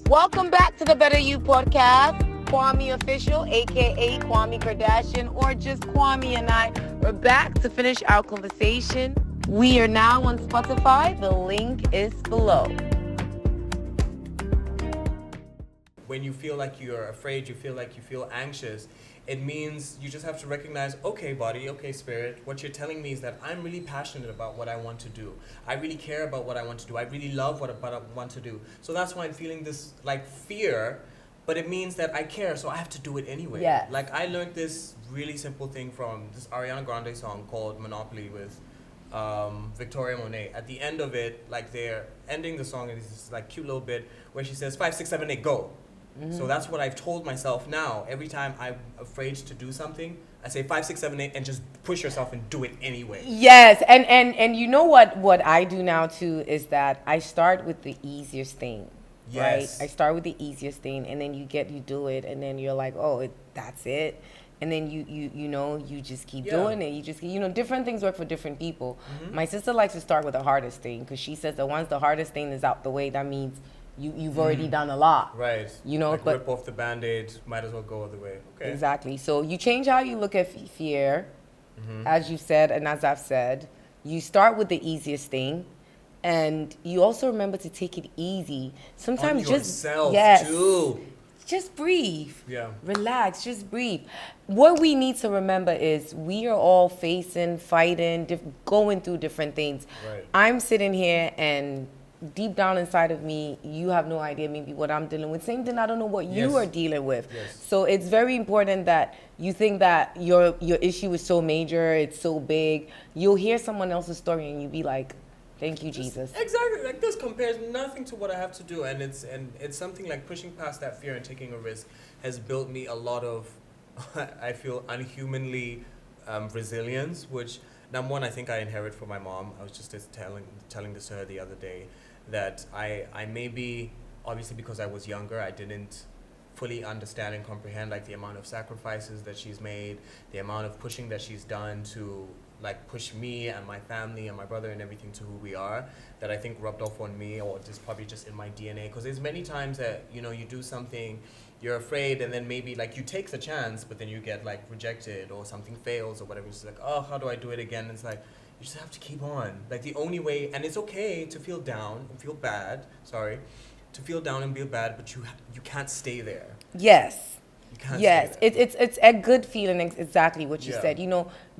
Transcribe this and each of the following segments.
Welcome back to the Better You podcast. Kwame Official, aka Kwame Kardashian, or just Kwame and I. We're back to finish our conversation. We are now on Spotify. The link is below. When you feel like you're afraid, you feel anxious, it means you just have to recognize, okay, body, okay, spirit, what you're telling me is that I'm really passionate about what I want to do. I really care about what I want to do. I really love what I want to do. So that's why I'm feeling this like fear, but it means that I care, so I have to do it anyway. Yeah. Like I learned this really simple thing from this Ariana Grande song called Monopoly with Victoria Monet. At the end of it, like they're ending the song and it's this like cute little bit where she says 5, 6, 7, 8, go. So that's what I've told myself now. Every time I'm afraid to do something, I say 5, 6, 7, 8, and just push yourself and do it anyway. Yes, and you know what I do now too is that I start with the easiest thing. Yes. Right? I start with the easiest thing, and then you do it, and then you're like, oh, that's it. And then you just keep doing it. You just different things work for different people. My sister likes to start with the hardest thing because she says that once the hardest thing is out the way, that means you've already done a lot. Right. But rip off the Band-Aid, might as well go all the way. Okay. Exactly. So you change how you look at fear, as you said, and as I've said. You start with the easiest thing, and you also remember to take it easy. Sometimes on just yourself too. Just breathe. Yeah. Relax. Just breathe. What we need to remember is we are all fighting, going through different things. Right. I'm sitting here and deep down inside of me, you have no idea maybe what I'm dealing with. Same thing, I don't know what you are dealing with. Yes. So it's very important that you think that your issue is so major, it's so big. You'll hear someone else's story and you'll be like, thank you, Jesus. Exactly. Like this compares nothing to what I have to do, and it's something like pushing past that fear and taking a risk has built me a lot of, I feel, unhumanly resilience, which number one I think I inherit from my mom. I was just telling this to her the other day, that I maybe, obviously because I was younger, I didn't fully understand and comprehend like the amount of sacrifices that she's made, the amount of pushing that she's done to like push me and my family and my brother and everything to who we are, that I think rubbed off on me, or just probably just in my DNA. Because there's many times that you do something, you're afraid, and then maybe like you take the chance, but then you get like rejected or something fails or whatever. It's like, oh, how do I do it again? And it's like, you just have to keep on. Like the only way, and it's okay to feel down and feel bad. To feel down and feel bad, but you can't stay there. Yes. Yes, it's a good feeling. Exactly what you said.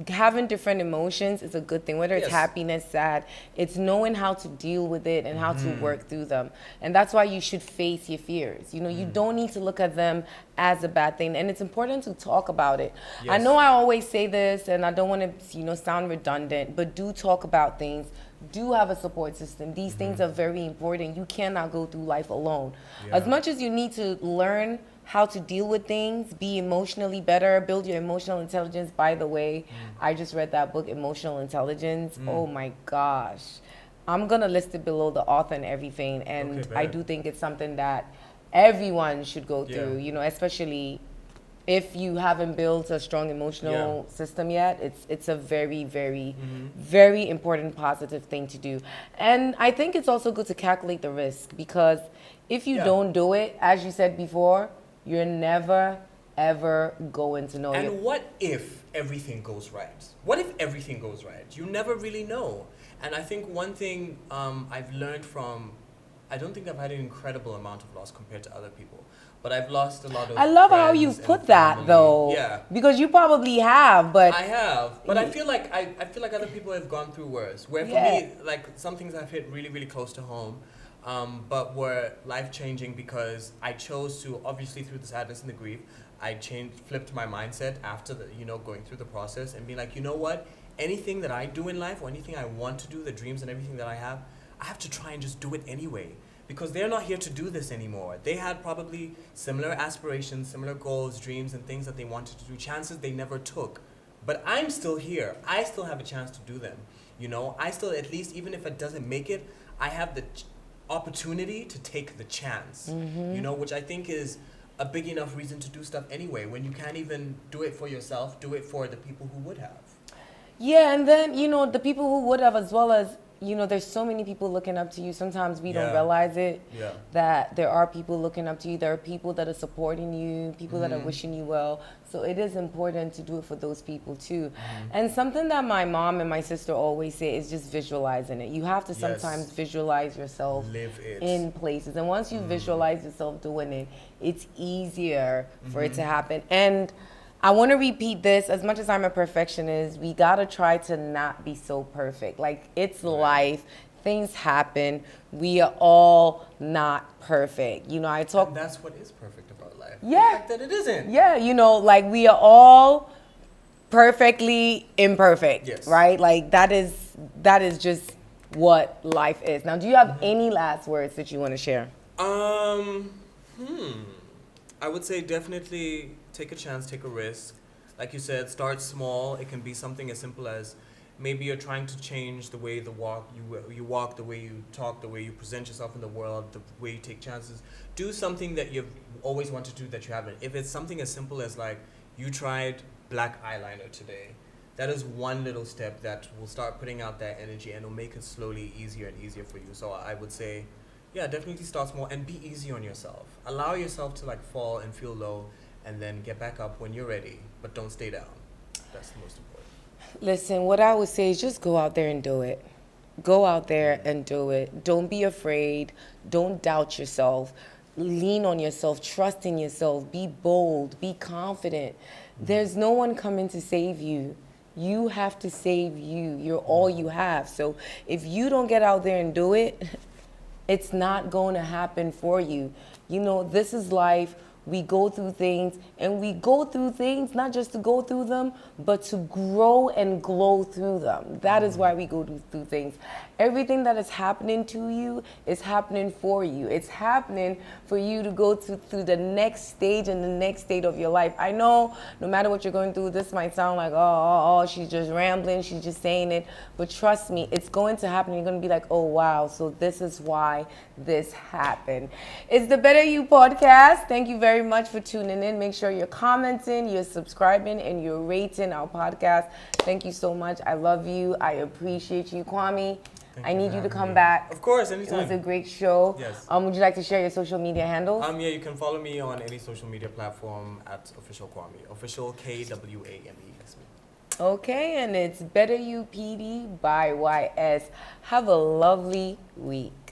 Having different emotions is a good thing. Whether it's happiness, sad, it's knowing how to deal with it and how to work through them. And that's why you should face your fears. You don't need to look at them as a bad thing. And it's important to talk about it. Yes. I know I always say this, and I don't want to sound redundant, but do talk about things. Do have a support system. These things are very important. You cannot go through life alone. As much as you need to learn how to deal with things, be emotionally better, build your emotional intelligence. By the way, I just read that book, Emotional Intelligence. Oh my gosh. I'm going to list it below the author and everything. And I do think it's something that everyone should go through, especially if you haven't built a strong emotional system yet. It's a very, very, very important positive thing to do. And I think it's also good to calculate the risk, because if you don't do it, as you said before, you're never, ever going to know. And what if everything goes right? What if everything goes right? You never really know. And I think one thing I've learned from, I don't think I've had an incredible amount of loss compared to other people, but I've lost a lot of. I love how you put that though. Yeah. Because you probably have, but I have. But I feel like other people have gone through worse. Where for me, like some things have hit really, really close to home. But were life-changing because I chose to, obviously through the sadness and the grief, I flipped my mindset after going through the process and being like, you know what? Anything that I do in life or anything I want to do, the dreams and everything that I have to try and just do it anyway. Because they're not here to do this anymore. They had probably similar aspirations, similar goals, dreams, and things that they wanted to do, chances they never took. But I'm still here. I still have a chance to do them. I still, at least, even if it doesn't make it, I have the opportunity to take the chance, which I think is a big enough reason to do stuff anyway. When you can't even do it for yourself, do it for the people who would have. Yeah, and then, the people who would have, as well as there's so many people looking up to you. Sometimes we don't Yeah. realize it, Yeah. that there are people looking up to you. There are people that are supporting you, people that are wishing you well. So it is important to do it for those people too. And something that my mom and my sister always say is just visualizing it. You have to sometimes Yes. visualize yourself Live it. in places. And once you visualize yourself doing it, it's easier for it to happen. And I want to repeat this. As much as I'm a perfectionist, we got to try to not be so perfect. Like, it's life. Things happen. We are all not perfect. I talk. And that's what is perfect about life. Yeah. The fact that it isn't. Yeah, like, we are all perfectly imperfect. Yes. Right? Like, that is just what life is. Now, do you have any last words that you want to share? I would say definitely take a chance, take a risk. Like you said, start small. It can be something as simple as maybe you're trying to change the way you walk, the way you talk, the way you present yourself in the world, the way you take chances. Do something that you've always wanted to do that you haven't. If it's something as simple as like you tried black eyeliner today, that is one little step that will start putting out that energy and will make it slowly easier and easier for you. So I would say, yeah, definitely start small and be easy on yourself. Allow yourself to like fall and feel low and then get back up when you're ready, but don't stay down. That's the most important. Listen, what I would say is just go out there and do it. Go out there and do it. Don't be afraid. Don't doubt yourself. Lean on yourself. Trust in yourself. Be bold. Be confident. There's no one coming to save you. You have to save you. You're all you have. So if you don't get out there and do it, it's not going to happen for you. This is life. We go through things, and we go through things not just to go through them, but to grow and glow through them. That is why we go through things. Everything that is happening to you is happening for you. It's happening for you to go through the next stage and the next state of your life. I know no matter what you're going through, this might sound like, oh, she's just rambling, she's just saying it. But trust me, it's going to happen. You're going to be like, oh, wow, so this is why this happened. It's the Better You podcast. Thank you very much for tuning in. Make sure you're commenting, you're subscribing, and you're rating our podcast. Thank you so much. I love you. I appreciate you, Kwame. I need you to come back. Of course, anytime. It was a great show. Yes. Would you like to share your social media handles? Yeah, you can follow me on any social media platform at official Kwame. Official KWAME. That's me. Okay, and it's Better You PD by YS. Have a lovely week.